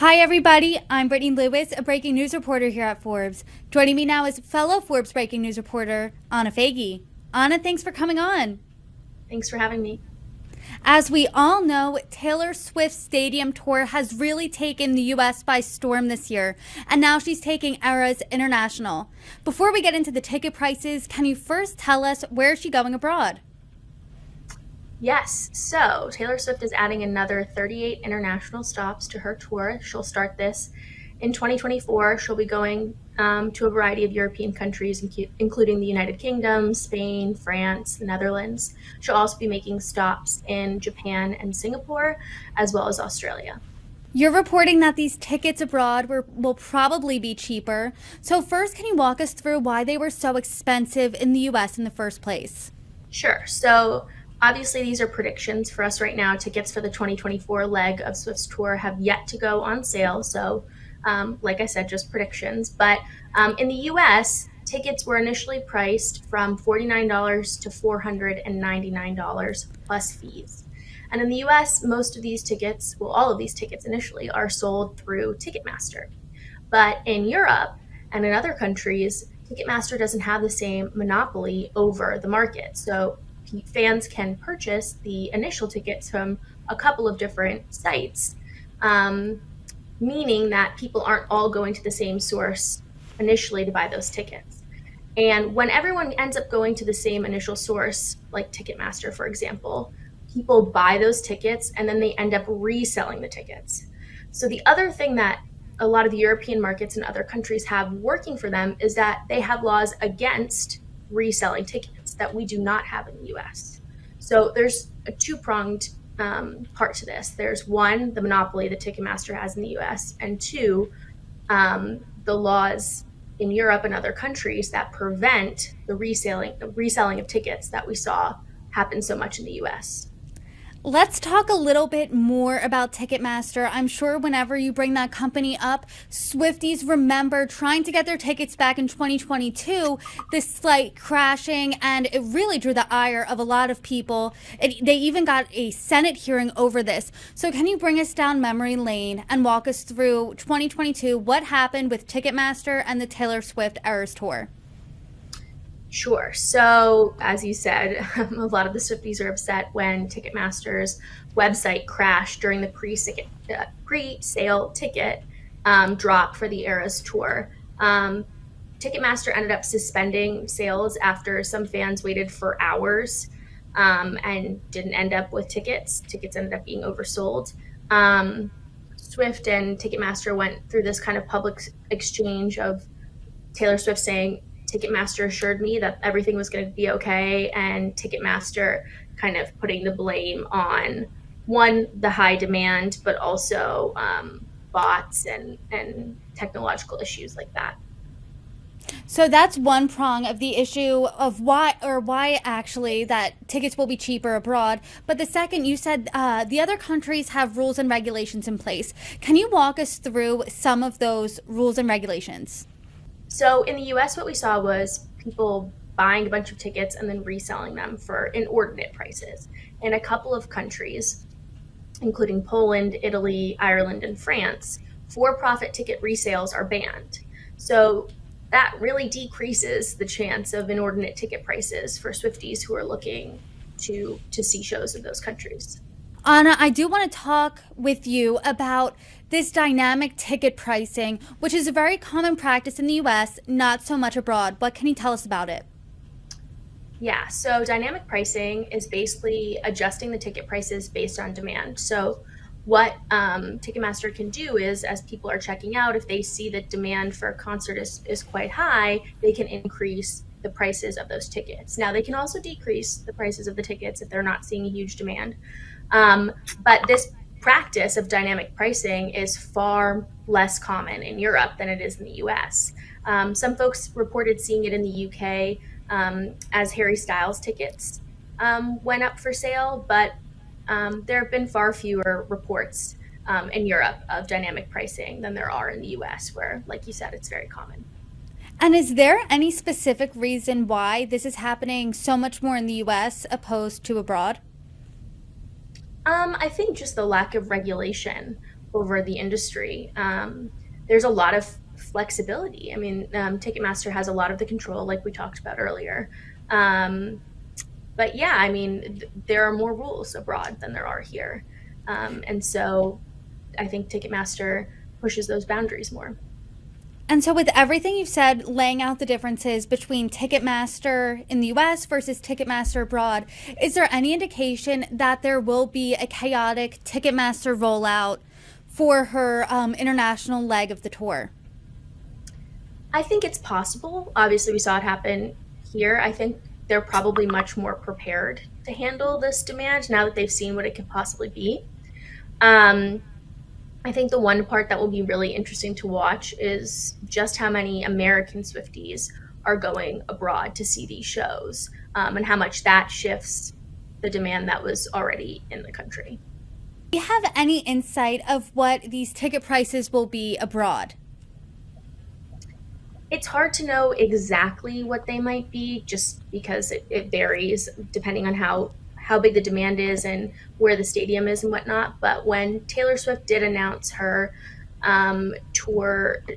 Hi, everybody. I'm Brittany Lewis, a breaking news reporter here at Forbes. Joining me now is fellow Forbes breaking news reporter, Ana Faguy. Ana, thanks for coming on. Thanks for having me. As we all know, Taylor Swift's stadium tour has really taken the U.S. by storm this year, and now she's taking Eras International. Before we get into the ticket prices, can you first tell us where is she going abroad? Yes, so Taylor Swift is adding another 38 international stops to her tour. She'll start this in 2024. She'll be going to a variety of European countries, including the United Kingdom, Spain, France, the Netherlands. She'll also be making stops in Japan and Singapore, as well as Australia. You're reporting that these tickets abroad will probably be cheaper. So first, can you walk us through why they were so expensive in the U.S. in the first place? Sure. So obviously, these are predictions for us right now. Tickets for the 2024 leg of Swift's tour have yet to go on sale. So, like I said, just predictions. But in the US, tickets were initially priced from $49 to $499 plus fees. And in the US, most of these tickets, well, all of these tickets initially are sold through Ticketmaster. But in Europe and in other countries, Ticketmaster doesn't have the same monopoly over the market. So fans can purchase the initial tickets from a couple of different sites, meaning that people aren't all going to the same source initially to buy those tickets. And when everyone ends up going to the same initial source, like Ticketmaster, for example, people buy those tickets and then they end up reselling the tickets. So the other thing that a lot of the European markets and other countries have working for them is that they have laws against reselling tickets that we do not have in the US. So there's a two-pronged part to this. There's one, the monopoly that Ticketmaster has in the US, and two, the laws in Europe and other countries that prevent the reselling of tickets that we saw happen so much in the US. Let's talk a little bit more about Ticketmaster. I'm sure whenever you bring that company up, Swifties remember trying to get their tickets back in 2022, this slight crashing, and it really drew the ire of a lot of people. They even got a Senate hearing over this. So can you bring us down memory lane and walk us through 2022, what happened with Ticketmaster and the Taylor Swift Eras Tour? Sure. So, as you said, a lot of the Swifties are upset when Ticketmaster's website crashed during the pre-sale ticket drop for the Eras tour. Ticketmaster ended up suspending sales after some fans waited for hours and didn't end up with tickets. Tickets ended up being oversold. Swift and Ticketmaster went through this kind of public exchange of Taylor Swift saying, Ticketmaster assured me that everything was going to be okay, and Ticketmaster kind of putting the blame on, one, the high demand, but also bots and technological issues like that. So that's one prong of the issue of why actually that tickets will be cheaper abroad. But the second, you said the other countries have rules and regulations in place. Can you walk us through some of those rules and regulations? So in the US, what we saw was people buying a bunch of tickets and then reselling them for inordinate prices. In a couple of countries, including Poland, Italy, Ireland, and France, for-profit ticket resales are banned. So that really decreases the chance of inordinate ticket prices for Swifties who are looking to see shows in those countries. Ana, I do want to talk with you about this dynamic ticket pricing, which is a very common practice in the US, not so much abroad. What can you tell us about it? Yeah, so dynamic pricing is basically adjusting the ticket prices based on demand. So what Ticketmaster can do is, as people are checking out, if they see that demand for a concert is quite high, they can increase the prices of those tickets. Now, they can also decrease the prices of the tickets if they're not seeing a huge demand. But this practice of dynamic pricing is far less common in Europe than it is in the US. Some folks reported seeing it in the UK as Harry Styles tickets went up for sale, but there have been far fewer reports in Europe of dynamic pricing than there are in the US, where, like you said, it's very common. And is there any specific reason why this is happening so much more in the US opposed to abroad? I think just the lack of regulation over the industry. There's a lot of flexibility. I mean, Ticketmaster has a lot of the control, like we talked about earlier. But yeah, I mean, there are more rules abroad than there are here. And so I think Ticketmaster pushes those boundaries more. And so, with everything you've said, laying out the differences between Ticketmaster in the US versus Ticketmaster abroad, is there any indication that there will be a chaotic Ticketmaster rollout for her international leg of the tour? I think it's possible. Obviously, we saw it happen here. I think they're probably much more prepared to handle this demand now that they've seen what it could possibly be. Um, I think the one part that will be really interesting to watch is just how many American Swifties are going abroad to see these shows, and how much that shifts the demand that was already in the country. Do you have any insight of what these ticket prices will be abroad? It's hard to know exactly what they might be just because it varies depending on how big the demand is and where the stadium is and whatnot. But when Taylor Swift did announce her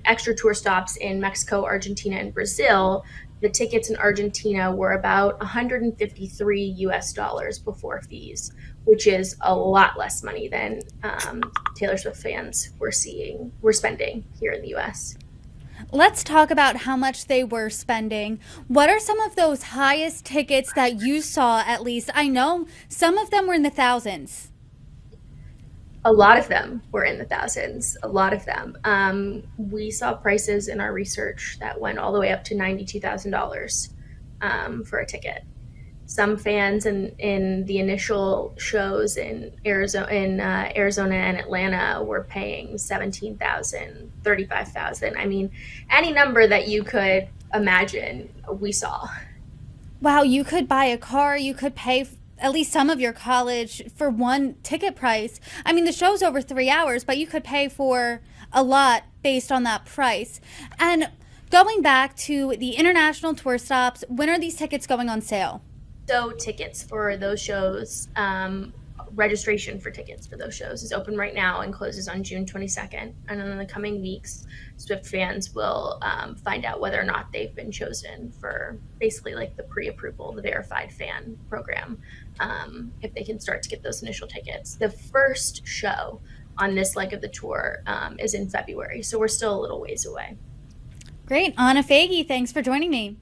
extra tour stops in Mexico, Argentina, and Brazil, the tickets in Argentina were about 153 US dollars before fees, which is a lot less money than Taylor Swift fans were spending here in the US. Let's talk about how much they were spending. What are some of those highest tickets that you saw, at least? I know some of them were in the thousands. A lot of them were in the thousands, a lot of them. We saw prices in our research that went all the way up to $92,000 for a ticket. Some fans in the initial shows in Arizona and Atlanta were paying 17,000, 35,000. I mean, any number that you could imagine, we saw. Wow, you could buy a car, you could pay at least some of your college for one ticket price. I mean, the show's over 3 hours, but you could pay for a lot based on that price. And going back to the international tour stops, when are these tickets going on sale? So tickets for those shows, registration for tickets for those shows is open right now and closes on June 22nd. And then in the coming weeks, Swift fans will find out whether or not they've been chosen for basically like the pre-approval, the verified fan program, if they can start to get those initial tickets. The first show on this leg of the tour is in February, so we're still a little ways away. Great. Ana Faguy, thanks for joining me.